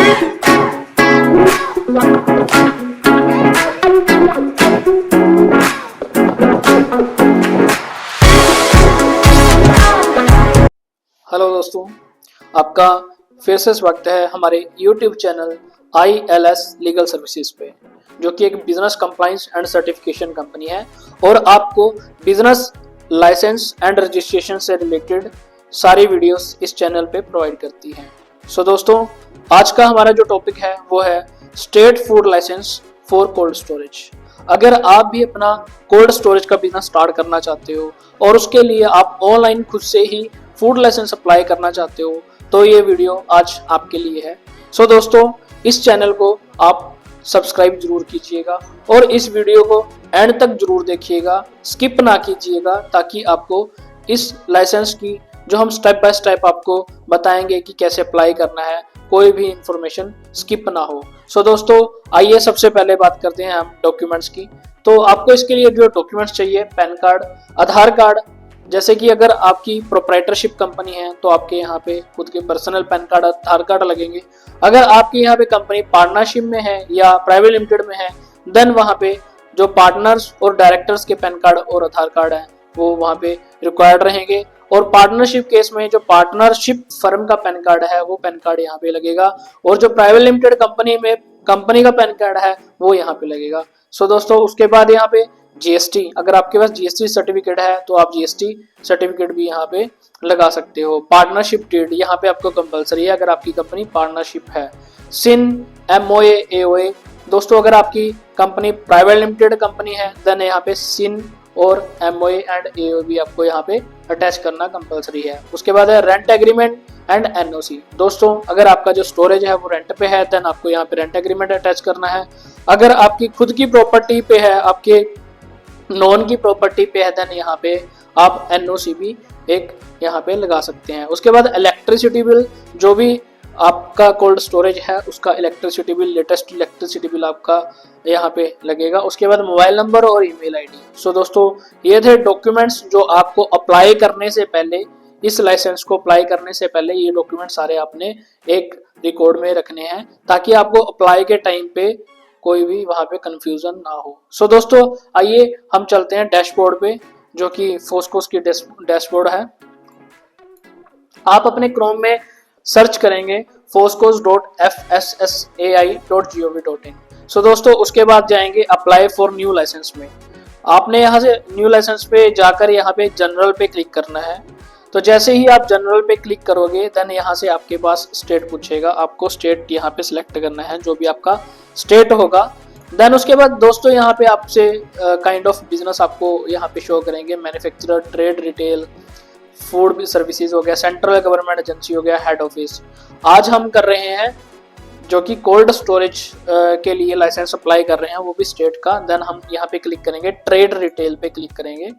Hello दोस्तों, आपका फिर से स्वागत है हमारे YouTube channel ILS legal services पे, जो कि एक business compliance and certification company है और आपको बिजनेस लाइसेंस एंड रजिस्ट्रेशन से रिलेटेड सारी वीडियोस इस चैनल पे प्रोवाइड करती है। सो दोस्तों, आज का हमारा जो टॉपिक है वो है state food licence for cold storage. अगर आप भी अपना कोल्ड स्टोरेज का बिजनेस स्टार्ट करना चाहते हो और उसके लिए आप ऑनलाइन खुद से ही फूड लाइसेंस अप्लाई करना चाहते हो तो ये वीडियो आज आपके लिए है। सो दोस्तों, इस चैनल को आप सब्सक्राइब जरूर कीजिएगा और इस वीडियो को एंड तक जरूर देखिएगा, स्किप ना कीजिएगा, ताकि आपको इस लाइसेंस की जो हम स्टेप बाय स्टेप आपको बताएंगे कि कैसे अप्लाई करना है, कोई भी इंफॉर्मेशन स्किप ना हो। सो दोस्तों, आइए सबसे पहले बात करते हैं हम डॉक्यूमेंट्स की। तो आपको इसके लिए जो डॉक्यूमेंट्स चाहिए, पैन कार्ड, आधार कार्ड। जैसे कि अगर आपकी प्रोप्राइटरशिप कंपनी है तो आपके यहाँ पे खुद के पर्सनल पैन कार्ड, आधार कार्ड लगेंगे। अगर आपकी यहाँ पे कंपनी पार्टनरशिप में है या प्राइवेट लिमिटेड में है, देन वहाँ पे जो पार्टनर्स और डायरेक्टर्स के पैन कार्ड और आधार कार्ड है वो वहाँ पे रिक्वायर्ड रहेंगे। और पार्टनरशिप केस में जो पार्टनरशिप फर्म का पैन कार्ड है वो पैन कार्ड यहाँ पे लगेगा, और जो प्राइवेट लिमिटेड कंपनी में कंपनी का पैन कार्ड है वो यहाँ पे लगेगा। सो दोस्तों, उसके बाद यहाँ पे जीएसटी, अगर आपके पास जीएसटी सर्टिफिकेट है तो आप जीएसटी सर्टिफिकेट भी यहाँ पे लगा सकते हो। पार्टनरशिप डीड यहाँ पे आपको कंपलसरी है अगर आपकी कंपनी पार्टनरशिप है। सिन, एमओए, एओए। दोस्तों, अगर आपकी कंपनी प्राइवेट लिमिटेड कंपनी है देन यहाँ पे सिन और एमओए एंड एओए भी आपको यहाँ पे अटैच करना कंपलसरी है। उसके बाद है रेंट एग्रीमेंट एंड एनओसी। दोस्तों, अगर आपका जो स्टोरेज है वो रेंट पे है देन आपको यहाँ पे रेंट एग्रीमेंट अटैच करना है। अगर आपकी खुद की प्रॉपर्टी पे है, आपके नॉन की प्रॉपर्टी पे है, देन यहाँ पे आप एनओसी भी एक यहाँ पे लगा सकते हैं। उसके बाद इलेक्ट्रिसिटी बिल, जो भी आपका कोल्ड स्टोरेज है उसका electricity bill, latest electricity bill आपका यहाँ पे लगेगा। उसके बाद मोबाइल नंबर और ईमेल आईडी। सो दोस्तों, ये थे डॉक्यूमेंट्स जो आपको अप्लाई करने से पहले, इस लाइसेंस को अप्लाई करने से पहले ये डॉक्यूमेंट सारे आपने एक रिकॉर्ड में रखने हैं, ताकि आपको अप्लाई के टाइम पे कोई भी वहां पे कंफ्यूजन ना हो। सो दोस्तों, आइए हम चलते हैं डैशबोर्ड पे, जो कि फोस्कोस की डैशबोर्ड है। आप अपने क्रोम में सर्च करेंगे foscos.fssai.gov.in। सो दोस्तों, उसके बाद जाएंगे अप्लाई फॉर न्यू लाइसेंस में। आपने यहाँ से न्यू लाइसेंस पे जाकर यहाँ पे जनरल पे क्लिक करना है। तो जैसे ही आप जनरल पे क्लिक करोगे देन यहाँ से आपके पास स्टेट पूछेगा, आपको स्टेट यहाँ पे सिलेक्ट करना है, जो भी आपका स्टेट होगा। देन उसके बाद दोस्तों यहाँ पे आपसे काइंड ऑफ बिजनेस आपको यहाँ पे शो करेंगे। Manufacturer, trade, retail, food services हो गया, सेंट्रल गवर्नमेंट एजेंसी हो गया, हेड ऑफिस। आज हम कर रहे हैं जो कि कोल्ड स्टोरेज के लिए लाइसेंस अप्लाई कर रहे हैं, वो भी स्टेट का। देन हम यहाँ पे क्लिक करेंगे, ट्रेड रिटेल पे क्लिक करेंगे,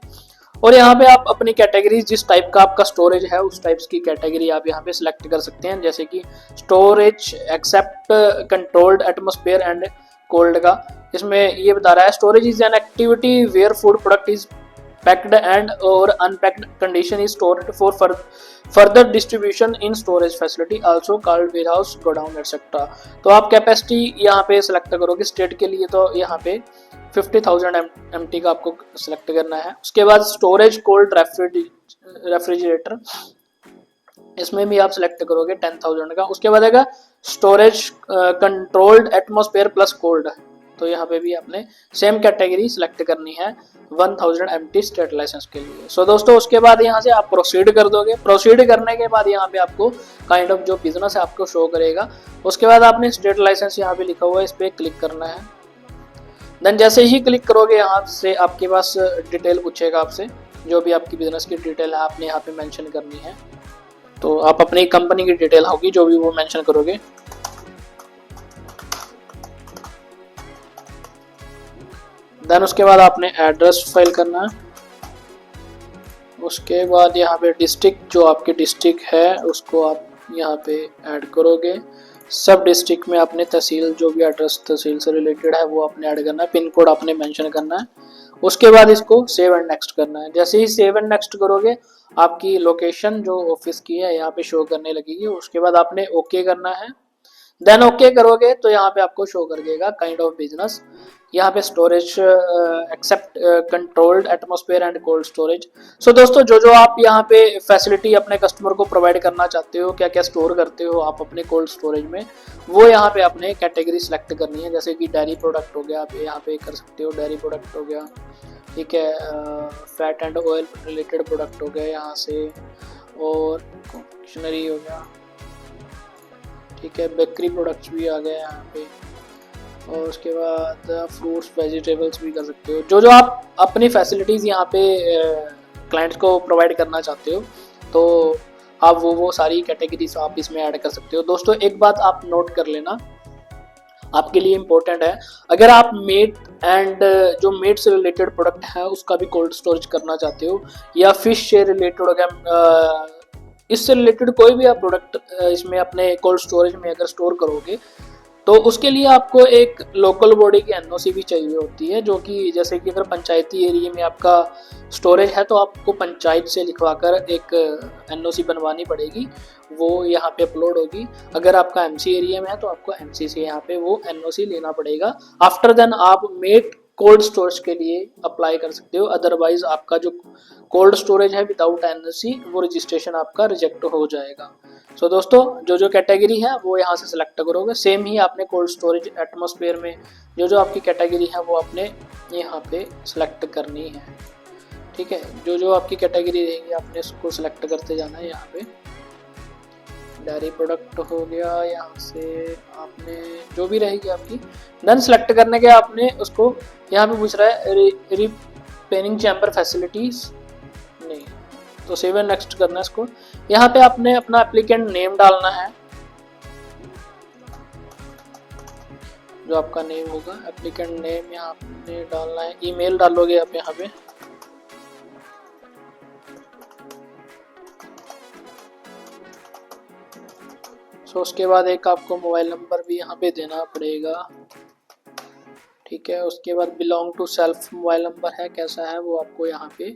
और यहाँ पे आप अपनी कैटेगरी, जिस टाइप का आपका स्टोरेज है उस टाइप्स की कैटेगरी आप यहाँ पे सिलेक्ट कर सकते हैं। जैसे कि storage except controlled atmosphere and cold का, इसमें ये बता रहा है storage is an activity where food product is packed and और unpacked condition is stored for further distribution in storage facility also called warehouse, godown etcetera. तो आप capacity यहाँ पे सिलेक्ट करोगे स्टेट के लिए, तो यहाँ पे 50,000 एमटी का आपको सिलेक्ट करना है। उसके बाद स्टोरेज कोल्ड रेफ्रिजरेटर, इसमें भी आप सिलेक्ट करोगे 10,000 का। उसके बाद आएगा storage controlled atmosphere plus cold, तो यहाँ पे भी आपने सेम कैटेगरी सिलेक्ट करनी है 1000 एमटी स्टेट लाइसेंस के लिए। सो दोस्तों, उसके बाद यहाँ से आप प्रोसीड कर दोगे। प्रोसीड करने के बाद यहाँ पे आपको काइंड ऑफ जो बिजनेस है आपको शो करेगा। उसके बाद आपने स्टेट लाइसेंस यहाँ पे लिखा हुआ है, इस पर क्लिक करना है। देन जैसे ही क्लिक करोगे यहाँ से आपके पास डिटेल पूछेगा आपसे, जो भी आपकी बिजनेस की डिटेल है आपने यहाँ पे मेंशन करनी है। तो आप अपनी कंपनी की डिटेल होगी जो भी वो मेंशन करोगे। देन उसके बाद आपने एड्रेस फाइल करना है। उसके बाद यहाँ पे डिस्ट्रिक्ट, जो आपके डिस्ट्रिक्ट है उसको आप यहाँ पे ऐड करोगे। सब डिस्ट्रिक्ट में आपने तहसील, जो भी एड्रेस तहसील से रिलेटेड है वो आपने ऐड करना है। पिन कोड आपने मेंशन करना है। उसके बाद इसको सेव एंड नेक्स्ट करना है। जैसे ही सेव एंड नेक्स्ट करोगे आपकी लोकेशन जो ऑफिस की है यहाँ पे शो करने लगेगी। उसके बाद आपने ओके करना है। देन ओके करोगे तो यहाँ पे आपको शो कर देगा काइंड ऑफ बिजनेस, यहाँ पे storage except controlled atmosphere and cold storage. So दोस्तों जो जो आप यहाँ पे फैसिलिटी अपने कस्टमर को प्रोवाइड करना चाहते हो, क्या क्या स्टोर करते हो आप अपने कोल्ड स्टोरेज में, वो यहाँ पे आपने कैटेगरी सेलेक्ट करनी है। जैसे कि डेयरी प्रोडक्ट हो गया, आप यहाँ पे कर सकते हो डेयरी प्रोडक्ट हो गया, ठीक है, fat and oil related product हो गए यहाँ से, और कन्फेक्शनरी हो गया, ठीक है, बेकरी प्रोडक्ट्स भी आ गए यहाँ पे, और उसके बाद फ्रूट्स वेजिटेबल्स भी कर सकते हो। जो जो आप अपनी फैसिलिटीज़ यहाँ पे क्लाइंट्स को प्रोवाइड करना चाहते हो, तो आप वो सारी कैटेगरीज आप इसमें ऐड कर सकते हो। दोस्तों एक बात आप नोट कर लेना, आपके लिए इम्पोर्टेंट है, अगर आप मीट एंड जो मीट से रिलेटेड प्रोडक्ट है उसका भी कोल्ड स्टोरेज करना चाहते हो, या फिश से रिलेटेड अगर इससे रिलेटेड कोई भी आप प्रोडक्ट इसमें अपने कोल्ड स्टोरेज में अगर स्टोर करोगे, तो उसके लिए आपको एक लोकल बॉडी की एनओसी भी चाहिए होती है, जो कि जैसे कि अगर पंचायती एरिया में आपका स्टोरेज है तो आपको पंचायत से लिखवाकर एक एनओसी बनवानी पड़ेगी, वो यहाँ पे अपलोड होगी। अगर आपका एमसी एरिया में है तो आपको एमसी से यहाँ पे वो एनओसी लेना पड़ेगा। आफ्टर देन आप मेट कोल्ड स्टोरेज के लिए अप्लाई कर सकते हो, अदरवाइज आपका जो कोल्ड स्टोरेज है विदाउट एनओसी वो रजिस्ट्रेशन आपका रिजेक्ट हो जाएगा। सो दोस्तों जो जो कैटेगरी है वो यहाँ से सिलेक्ट करोगे, सेम ही आपने कोल्ड स्टोरेज एटमॉस्फेयर में जो जो आपकी कैटेगरी है वो आपने यहाँ पे सिलेक्ट करनी है, ठीक है। जो जो आपकी कैटेगरी रहेगी आपने उसको सिलेक्ट करते जाना है। यहाँ पे डेयरी प्रोडक्ट हो गया, यहाँ से आपने जो भी रहेगी आपकी, देन सेलेक्ट करने के आपने उसको यहाँ पे पूछ रहा है रिपेयरिंग चैम्बर फैसिलिटीज, नहीं तो सेव एंड नेक्स्ट करना है इसको। यहाँ पे आपने अपना एप्लीकेंट नेम डालना है, जो आपका नेम होगा एप्लीकेंट नेम यहाँ आपने डालना है, ईमेल डालोगे आप यहाँ पे, सो उसके बाद एक आपको मोबाइल नंबर भी यहाँ पे देना पड़ेगा, ठीक है। उसके बाद belong to self mobile number है कैसा है वो आपको यहाँ पे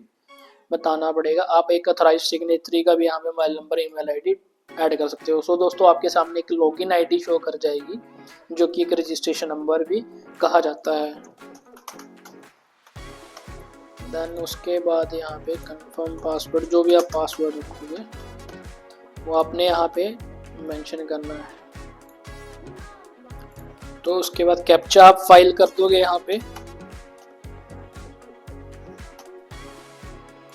बताना पड़ेगा। आप एक अथराइज सिग्नेचरी का भी यहाँ पे mobile number email ID add कर सकते हो। सो दोस्तों आपके सामने एक लॉगिन आईडी शो कर जाएगी, जो कि एक रजिस्ट्रेशन नंबर भी कहा जाता है। देन उसके बाद यहाँ पे कंफर्म पासवर्ड, जो भी आप पासवर्ड रखोगे वो आपने यहाँ पे मेंशन करना है। तो उसके बाद कैप्चा आप फाइल कर दोगे यहाँ पे,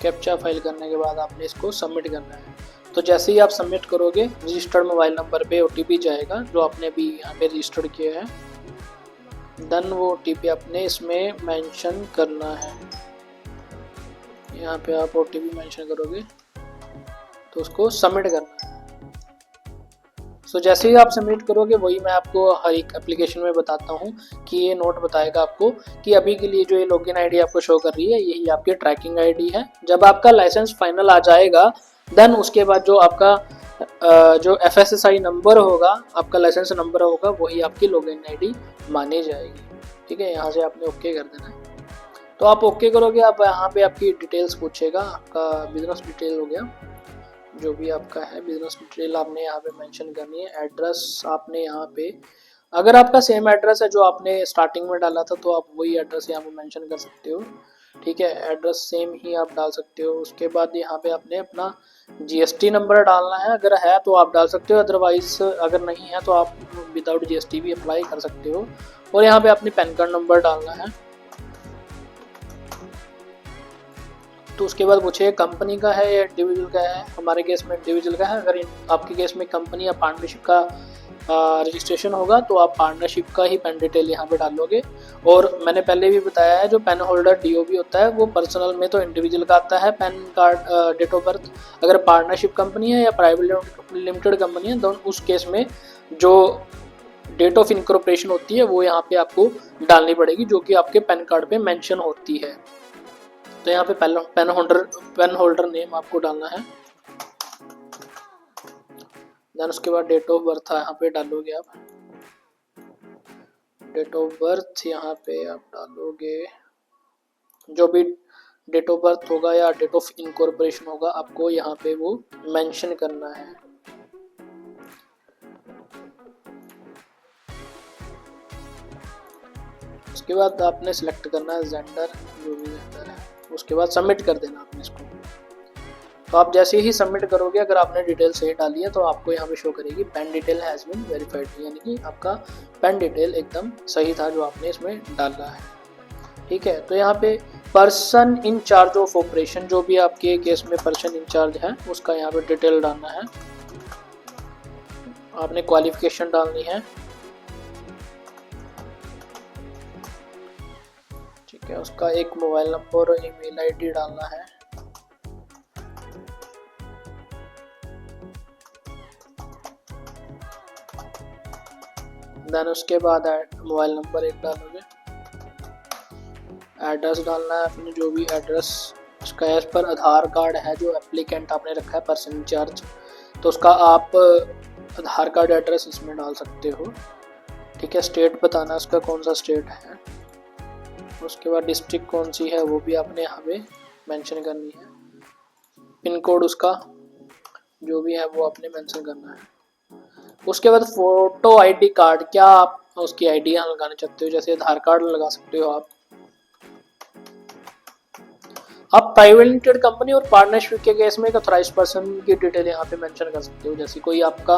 कैप्चा फाइल करने के बाद आपने इसको सबमिट करना है। तो जैसे ही आप सबमिट करोगे रजिस्टर्ड मोबाइल नंबर पे ओटीपी जाएगा जो आपने अभी यहाँ पे रजिस्टर्ड किया है, देन वो ओटीपी आपने इसमें मेंशन करना है। यहाँ पे आप ओटीपी मेंशन करोगे तो उसको सबमिट करना है। सो जैसे ही आप सबमिट करोगे वही मैं आपको हर एक एप्लीकेशन में बताता हूँ कि ये नोट बताएगा आपको कि अभी के लिए जो ये लॉगिन आईडी आपको शो कर रही है यही आपकी ट्रैकिंग आईडी है। जब आपका लाइसेंस फाइनल आ जाएगा देन उसके बाद जो आपका जो एफएसएसआई नंबर होगा, आपका लाइसेंस नंबर होगा, वही आपकी लॉगिन आईडी मानी जाएगी, ठीक है। यहाँ से आपने ओके कर देना है। तो आप ओके करोगे, आप यहाँ पे आपकी डिटेल्स पूछेगा, आपका बिजनेस डिटेल हो गया, जो भी आपका है बिजनेस डिटेल आपने यहाँ पे मेंशन करनी है। एड्रेस आपने यहाँ पे, अगर आपका सेम एड्रेस है जो आपने स्टार्टिंग में डाला था तो आप वही एड्रेस यहाँ पे मेंशन कर सकते हो, ठीक है। एड्रेस सेम ही आप डाल सकते हो। उसके बाद यहाँ पे आपने अपना जीएसटी नंबर डालना है, अगर है तो आप डाल सकते हो, अदरवाइज अगर नहीं है तो आप विदाउट जीएसटी भी अप्लाई कर सकते हो। और यहाँ पे अपने पैन कार्ड नंबर डालना है। तो उसके बाद पूछिए कंपनी का है या इंडिविजुअल का है। हमारे केस में इंडिविजुअल का है। अगर आपके केस में कंपनी या पार्टनरशिप का रजिस्ट्रेशन होगा तो आप पार्टनरशिप का ही पेन डिटेल यहाँ पे डालोगे। और मैंने पहले भी बताया है जो पेन होल्डर डीओबी होता है वो पर्सनल में तो इंडिविजुअल का आता है PAN card date of birth. अगर पार्टनरशिप कंपनी है या प्राइवेट लिमिटेड कंपनी है तो उस केस में जो डेट ऑफ इनकॉर्पोरेशन होती है वो यहाँ पे आपको डालनी पड़ेगी, जो कि आपके पैन कार्ड पे मेंशन होती है। तो यहाँ पे पेन होल्डर नेम आपको डालना है। देन उसके बाद डेट ऑफ बर्थ यहाँ पे डालोगे आप, डेट ऑफ बर्थ यहाँ पे आप डालोगे, जो भी डेट ऑफ बर्थ होगा या डेट ऑफ इनकॉर्पोरेशन होगा आपको यहाँ पे वो मेंशन करना है। उसके बाद आपने सेलेक्ट करना है जेंडर, जो भी जेंडर है, उसके बाद सबमिट कर देना आपने इसको। तो आप जैसे ही सबमिट करोगे, अगर आपने डिटेल सही डाली है तो आपको यहाँ पे शो करेगी PAN detail has been verified, यानी कि आपका पैन डिटेल एकदम सही था जो आपने इसमें डाला है। ठीक है, तो यहाँ पे person in charge of operation, जो भी आपके केस में पर्सन इन चार्ज है उसका यहाँ पे डिटेल डालना है। आपने क्वालिफिकेशन डालनी है। ठीक है, उसका एक मोबाइल नंबर और ईमेल आईडी डालना है। देन उसके बाद मोबाइल नंबर एक डालोगे। एड्रेस डालना है अपने, जो भी एड्रेस उसका एज पर आधार कार्ड है जो एप्लीकेंट आपने रखा है पर्सन इंचार्ज, तो उसका आप आधार कार्ड एड्रेस इसमें डाल सकते हो। ठीक है, स्टेट बताना है उसका कौन सा स्टेट है। उसके बाद डिस्ट्रिक्ट कौन सी है वो भी आपने यहाँ पे मेंशन करनी है। पिन कोड उसका जो भी है वो आपने मेंशन करना है। उसके बाद फोटो आईडी कार्ड, क्या आप उसकी आईडी यहाँ लगाना चाहते हो, जैसे आधार कार्ड लगा सकते हो आप प्राइवेट लिमिटेड कंपनी और पार्टनरशिप के केस में एक अथॉराइज्ड पर्सन की डिटेल यहाँ पे मेंशन कर सकते हो। जैसे कोई आपका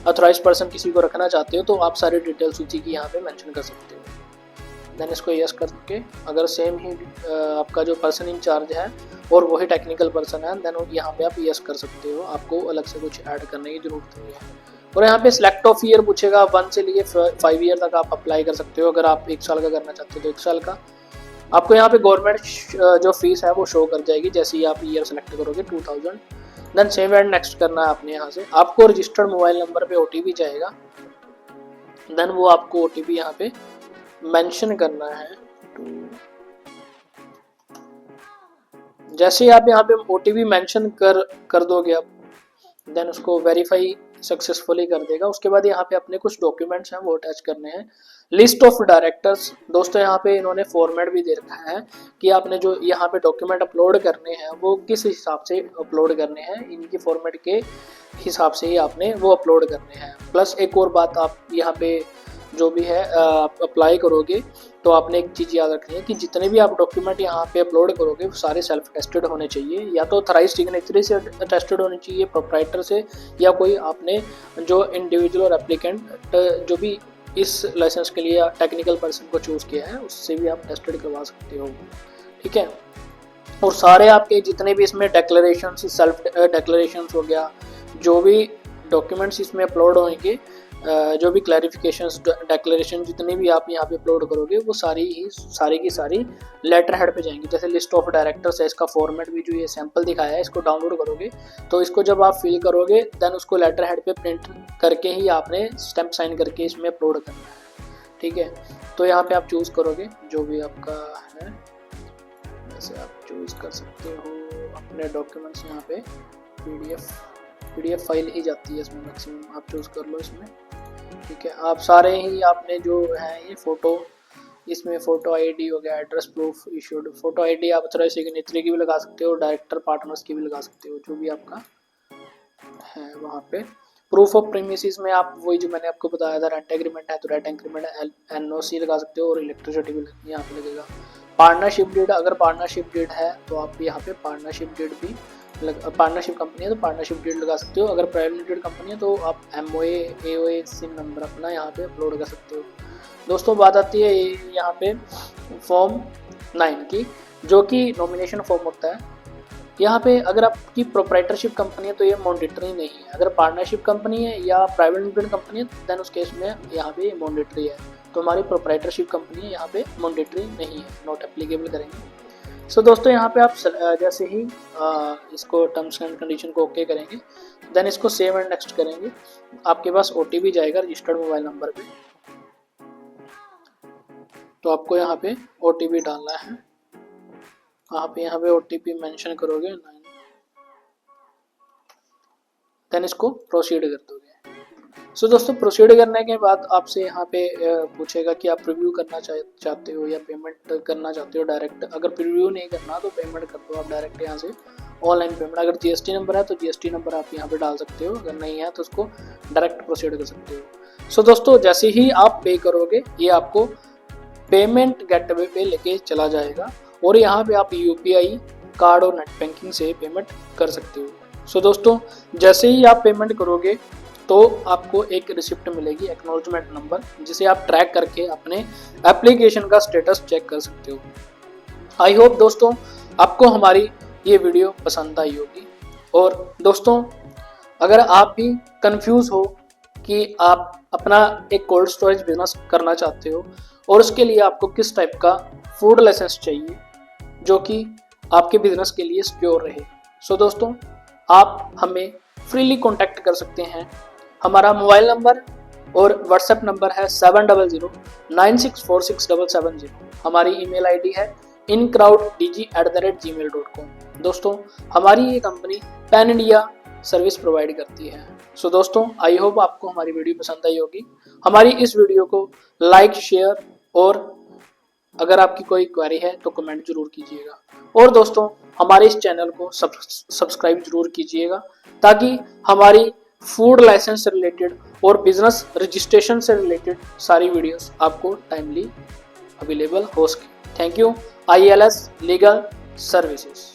अथॉराइज्ड पर्सन किसी को रखना चाहते हो तो आप सारी डिटेल सूची की यहाँ पे मेंशन कर सकते हो। देन इसको यस करके, अगर सेम ही आपका जो पर्सन इन चार्ज है और वही टेक्निकल पर्सन है, देन यहाँ पे आप यस कर सकते हो, आपको अलग से कुछ ऐड करने की जरूरत नहीं है। और यहाँ पे सिलेक्ट ऑफ ईयर पूछेगा, 1 से लिए 5 ईयर तक आप अप्लाई कर सकते हो। अगर आप 1 साल का करना चाहते हो तो 1 साल का। आपको यहाँ पे गवर्नमेंट जो फीस है वो शो कर जाएगी जैसे ही आप ईयर सेलेक्ट करोगे 2000। देन सेव एंड नेक्स्ट करना है आपने। यहाँ से आपको रजिस्टर्ड मोबाइल नंबर पे ओटीपी जाएगा, देन वो आपको ओटीपी यहाँ पे मेंशन करना है। जैसे ही आप यहाँ पे ओटीपी मेंशन कर दोगे आप, देन उसको वेरीफाई सक्सेसफुली कर देगा। उसके बाद यहाँ पे अपने कुछ डॉक्यूमेंट्स हैं वो अटैच करने हैं। लिस्ट ऑफ डायरेक्टर्स, दोस्तों यहाँ पे इन्होंने फॉर्मेट भी दे रखा है कि आपने जो यहाँ पे डॉक्यूमेंट अपलोड करने हैं वो किस हिसाब से अपलोड करने हैं, इनकी फॉर्मेट के हिसाब से ही आपने वो अपलोड करने हैं। प्लस एक और बात, आप यहाँ पे जो भी है आप अप्लाई करोगे तो आपने एक चीज़ याद रखनी है कि जितने भी आप डॉक्यूमेंट यहाँ पे अपलोड करोगे वो सारे सेल्फ टेस्टेड होने चाहिए, या तो ऑथराइज्ड सिग्नेचरी से टेस्टेड होने चाहिए, प्रोप्राइटर से, या कोई आपने जो इंडिविजुअल और एप्लीकेंट जो भी इस लाइसेंस के लिए टेक्निकल पर्सन को चूज़ किया है उससे भी आप टेस्टेड करवा सकते हो। ठीक है, और सारे आपके जितने भी इसमें डिक्लेरेशन, सेल्फ डिक्लेरेशन हो गया, जो भी डॉक्यूमेंट्स इसमें अपलोड होंगे, जो भी क्लैरिफिकेशंस, डिक्लेरेशन जितने भी आप यहाँ पे अपलोड करोगे वो सारी की सारी लेटर हेड पे जाएंगी। जैसे लिस्ट ऑफ डायरेक्टर्स है, इसका फॉर्मेट भी जो ये सैंपल दिखाया है इसको डाउनलोड करोगे तो इसको जब आप फिल करोगे देन उसको लेटर हेड पे प्रिंट करके ही आपने स्टैंप साइन करके इसमें अपलोड करना है। ठीक है, तो यहाँ पे आप चूज़ करोगे जो भी आपका है, जैसे आप चूज़ कर सकते हो अपने डॉक्यूमेंट्स। यहाँ पे पीडीएफ फाइल ही जाती है इसमें मैक्सिमम, आप चूज़ कर लो इसमें। ठीक है, आप सारे ही आपने जो है ये फ़ोटो, इसमें फ़ोटो आईडी हो गया, address proof issued, photo ID आप थोड़ा सिग्नेचरी की भी लगा सकते हो, डायरेक्टर पार्टनर्स की भी लगा सकते हो, जो भी आपका है वहाँ पे। प्रूफ ऑफ प्रीमिसेस में आप वही जो मैंने आपको बताया था, रेंट एग्रीमेंट है तो रेंट एग्रीमेंट एनओसी लगा सकते हो, और इलेक्ट्रिसिटी भी यहाँ पे लगेगा। पार्टनरशिप डीड, अगर पार्टनरशिप डीड है तो आप यहाँ पे पार्टनरशिप डीड भी, पार्टनरशिप कंपनी है तो पार्टनरशिप डीड लगा सकते हो। अगर प्राइवेट लिमिटेड कंपनी है तो आप एमओए, एओए, सिम नंबर अपना यहाँ पे अपलोड कर सकते हो। दोस्तों बात आती है यहाँ पे फॉर्म 9 की, जो कि नॉमिनेशन फॉर्म होता है। यहाँ पे अगर आपकी प्रोप्राइटरशिप कंपनी है तो ये मैंडेटरी नहीं है, अगर पार्टनरशिप कंपनी है या प्राइवेट लिमिटेड कंपनी है देन उस केस में यहाँ पे मैंडेटरी है। तो हमारी प्रोप्राइटरशिप कंपनी है, यहाँ पे मैंडेटरी नहीं है, नॉट एप्लीकेबल करेंगे। सो दोस्तों यहाँ पे आप जैसे ही इसको टर्म्स एंड कंडीशन को ओके करेंगे देन इसको सेव एंड नेक्स्ट करेंगे, आपके पास ओटीपी जाएगा रजिस्टर्ड मोबाइल नंबर पे। तो आपको यहाँ पे ओटीपी डालना है, आप यहाँ पे ओटीपी मेंशन करोगे 9, देन इसको प्रोसीड कर दोगे। सो दोस्तों प्रोसीड करने के बाद आपसे यहाँ पे पूछेगा कि आप प्रीव्यू करना चाहते हो या पेमेंट करना चाहते हो डायरेक्ट। अगर प्रीव्यू नहीं करना तो पेमेंट कर दो आप डायरेक्ट यहाँ से, ऑनलाइन पेमेंट। अगर जीएसटी नंबर है तो जीएसटी नंबर आप यहाँ पे डाल सकते हो, अगर नहीं है तो उसको डायरेक्ट प्रोसीड कर सकते हो। सो दोस्तों जैसे ही आप पे करोगे ये आपको पेमेंट गेटवे पे लेके चला जाएगा और यहाँ पे आप यूपीआई कार्ड और नेट बैंकिंग से पेमेंट कर सकते हो। सो दोस्तों, जैसे ही आप पेमेंट करोगे तो आपको एक रिसिप्ट मिलेगी, एक्नॉलेजमेंट नंबर, जिसे आप ट्रैक करके अपने एप्लीकेशन का स्टेटस चेक कर सकते हो। आई होप दोस्तों आपको हमारी ये वीडियो पसंद आई होगी। और दोस्तों, अगर आप भी कंफ्यूज हो कि आप अपना एक कोल्ड स्टोरेज बिजनेस करना चाहते हो और उसके लिए आपको किस टाइप का फूड लाइसेंस चाहिए जो कि आपके बिजनेस के लिए सिक्योर रहे, सो दोस्तों आप हमें फ्रीली कॉन्टैक्ट कर सकते हैं। हमारा मोबाइल नंबर और व्हाट्सएप नंबर है 7009646770। हमारी ईमेल आईडी है incrowddg@gmail.com। दोस्तों, हमारी ये company pan India service provide करती है। सो दोस्तों, आई होप आपको हमारी वीडियो पसंद आई होगी। हमारी इस वीडियो को लाइक, शेयर और अगर आपकी कोई क्वेरी है तो कमेंट जरूर कीजिएगा। और दोस्तों, हमारे इस चैनल को सब्सक्राइब जरूर कीजिएगा ताकि हमारी फूड लाइसेंस से रिलेटेड और बिजनेस रजिस्ट्रेशन से रिलेटेड सारी वीडियोस आपको टाइमली अवेलेबल हो सके। Thank you. ILS legal services.